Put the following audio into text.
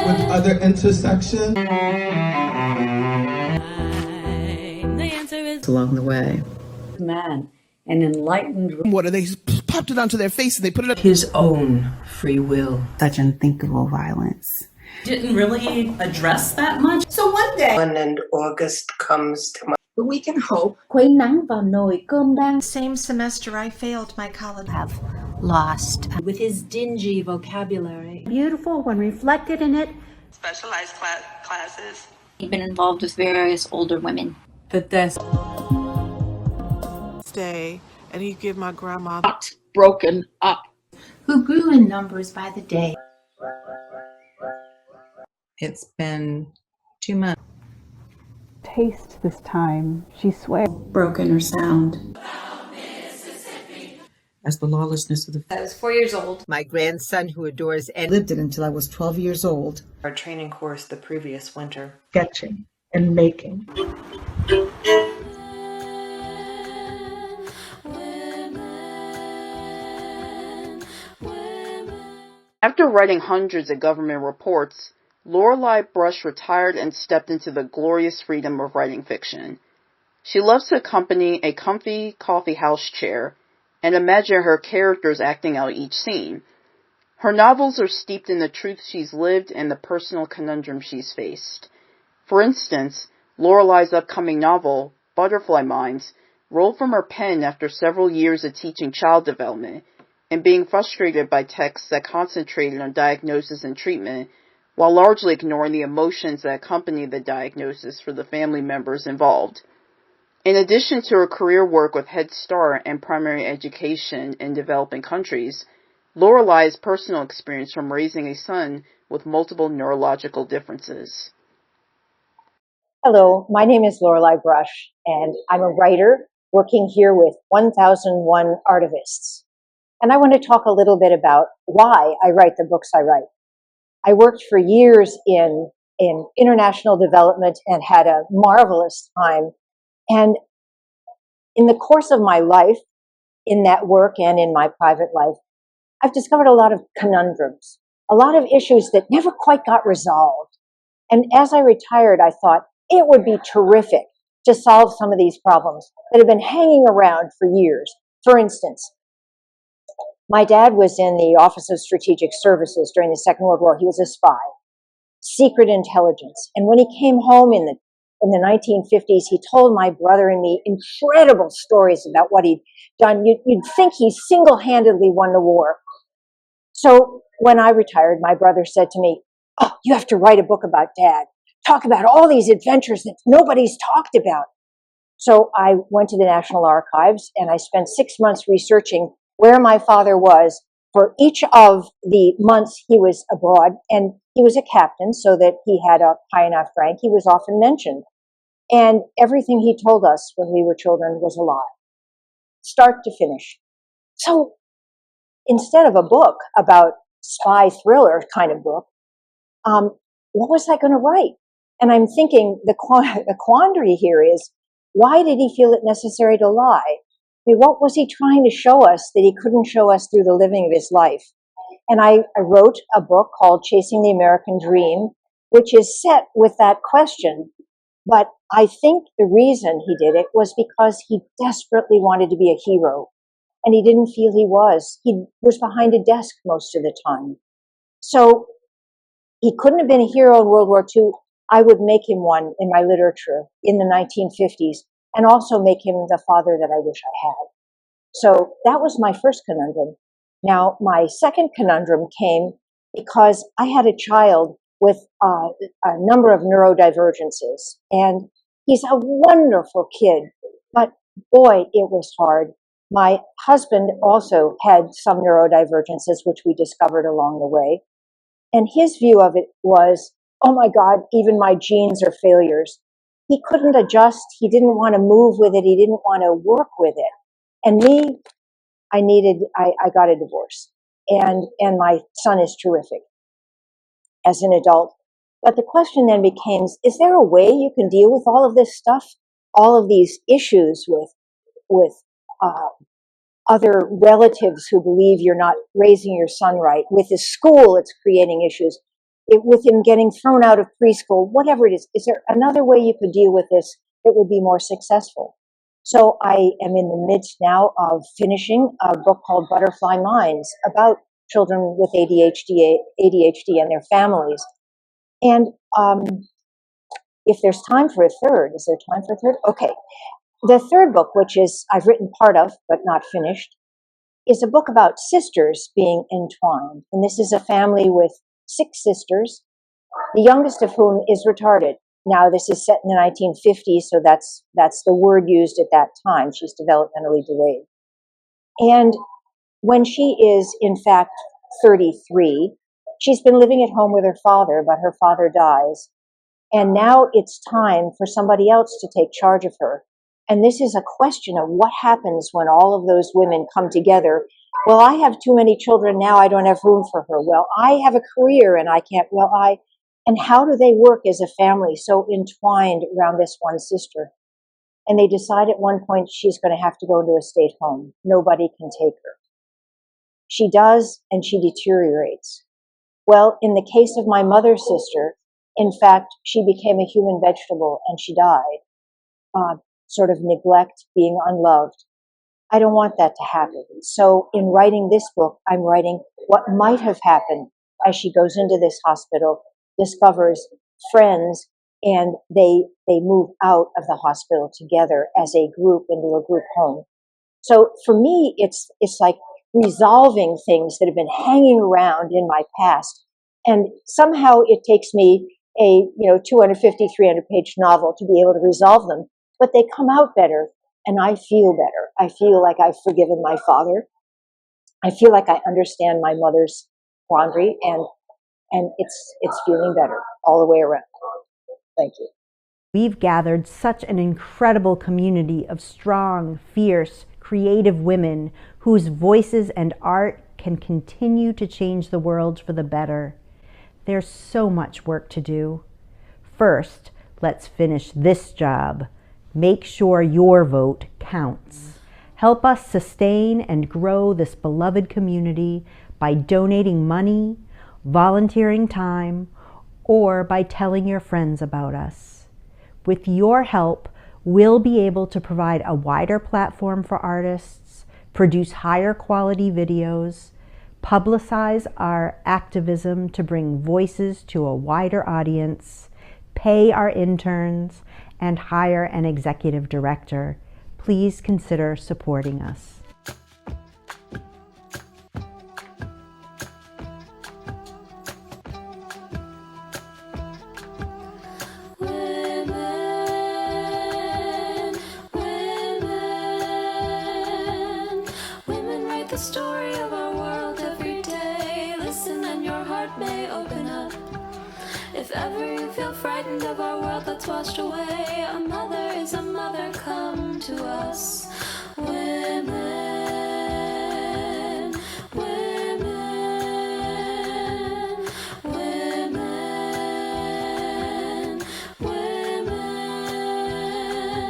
with other intersections. Along the way. Man, an enlightened. What, they popped it onto their face and they put it up. His own free will. Such unthinkable violence. Didn't really address that much. So one day, and August comes to mind. but we can hope. Khuấy nắng vào nồi cơm đang. Same semester I failed my college. Have lost. With his dingy vocabulary. Beautiful when reflected in it. Specialized classes. He'd been involved with various older women. That this Stay, and he'd give my grandma. Broken up. Who grew in numbers by the day. It's been 2 months. Taste this time, she swears. Broken or sound. As the lawlessness of the. I was 4 years old. My grandson, who adores and Lived it until I was 12 years old. Our training course the previous winter. Sketching and making. After writing hundreds of government reports, Lorelei Brush retired and stepped into the glorious freedom of writing fiction. She loves to accompany a comfy coffee house chair and imagine her characters acting out each scene. Her novels are steeped in the truth she's lived and the personal conundrum she's faced. For instance, Lorelei's upcoming novel, Butterfly Minds, rolled from her pen after several years of teaching child development and being frustrated by texts that concentrated on diagnosis and treatment, while largely ignoring the emotions that accompany the diagnosis for the family members involved. In addition to her career work with Head Start and primary education in developing countries, Lorelei's personal experience from raising a son with multiple neurological differences. Hello, my name is Lorelei Brush, and I'm a writer working here with 1001 artivists. And I want to talk a little bit about why I write the books I write. I worked for years in international development and had a marvelous time. And in the course of my life, in that work and in my private life, I've discovered a lot of conundrums, a lot of issues that never quite got resolved. And as I retired, I thought it would be terrific to solve some of these problems that have been hanging around for years. For instance, my dad was in the Office of Strategic Services during the Second World War. He was a spy, secret intelligence. And when he came home in the 1950s, he told my brother and me incredible stories about what he'd done. You'd think he single-handedly won the war. So when I retired, my brother said to me, "Oh, you have to write a book about Dad. Talk about all these adventures that nobody's talked about." So I went to the National Archives and I spent 6 months researching where my father was for each of the months he was abroad. And he was a captain, so that he had a high enough rank. He was often mentioned. And everything he told us when we were children was a lie, start to finish. So instead of a book about spy thriller kind of book, what was I going to write? And I'm thinking the quandary here is, why did he feel it necessary to lie? I mean, what was he trying to show us that he couldn't show us through the living of his life? And I wrote a book called Chasing the American Dream, which is set with that question. But I think the reason he did it was because he desperately wanted to be a hero. And he didn't feel he was. He was behind a desk most of the time. So he couldn't have been a hero in World War II. I would make him one in my literature in the 1950s, and also make him the father that I wish I had. So that was my first conundrum. Now, my second conundrum came because I had a child with a number of neurodivergences, and he's a wonderful kid, but boy, it was hard. My husband also had some neurodivergences, which we discovered along the way. And his view of it was, oh my God, even my genes are failures. He couldn't adjust. He didn't want to move with it. He didn't want to work with it. And me, I got a divorce. And my son is terrific as an adult. But the question then becomes, is there a way you can deal with all of this stuff, all of these issues with other relatives who believe you're not raising your son right, with the school it's creating issues, with him getting thrown out of preschool, whatever it is there another way you could deal with this that would be more successful? So I am in the midst now of finishing a book called Butterfly Minds about children with ADHD and their families. And if there's time for a third, is there time for a third? Okay. The third book, which is I've written part of but not finished, is a book about sisters being entwined. And this is a family with 6 sisters, the youngest of whom is retarded. Now, this is set in the 1950s, so that's the word used at that time. She's developmentally delayed. And when she is, in fact, 33, she's been living at home with her father, but her father dies. And now it's time for somebody else to take charge of her. And this is a question of what happens when all of those women come together. Well, I have too many children now, I don't have room for her. Well, I have a career and I can't, and how do they work as a family so entwined around this one sister? And they decide at one point she's going to have to go into a state home. Nobody can take her. She does, and she deteriorates. Well, in the case of my mother's sister, in fact, she became a human vegetable and she died. Sort of neglect, being unloved. I don't want that to happen. So in writing this book, I'm writing what might have happened as she goes into this hospital, discovers friends, and they move out of the hospital together as a group into a group home. So for me, it's like resolving things that have been hanging around in my past. And somehow it takes me a 250, 300-page novel to be able to resolve them. But they come out better, and I feel better. I feel like I've forgiven my father. I feel like I understand my mother's quandary, and it's feeling better all the way around. Thank you. We've gathered such an incredible community of strong, fierce, creative women whose voices and art can continue to change the world for the better. There's so much work to do. First, let's finish this job. Make sure your vote counts. Help us sustain and grow this beloved community by donating money, volunteering time, or by telling your friends about us. With your help, we'll be able to provide a wider platform for artists, produce higher quality videos, publicize our activism to bring voices to a wider audience, pay our interns, and hire an executive director. Please consider supporting us. Women write the story of our world every day. Listen and your heart may open up. If ever you feel frightened of our world that's washed away, a mother is a mother, come to us. Women.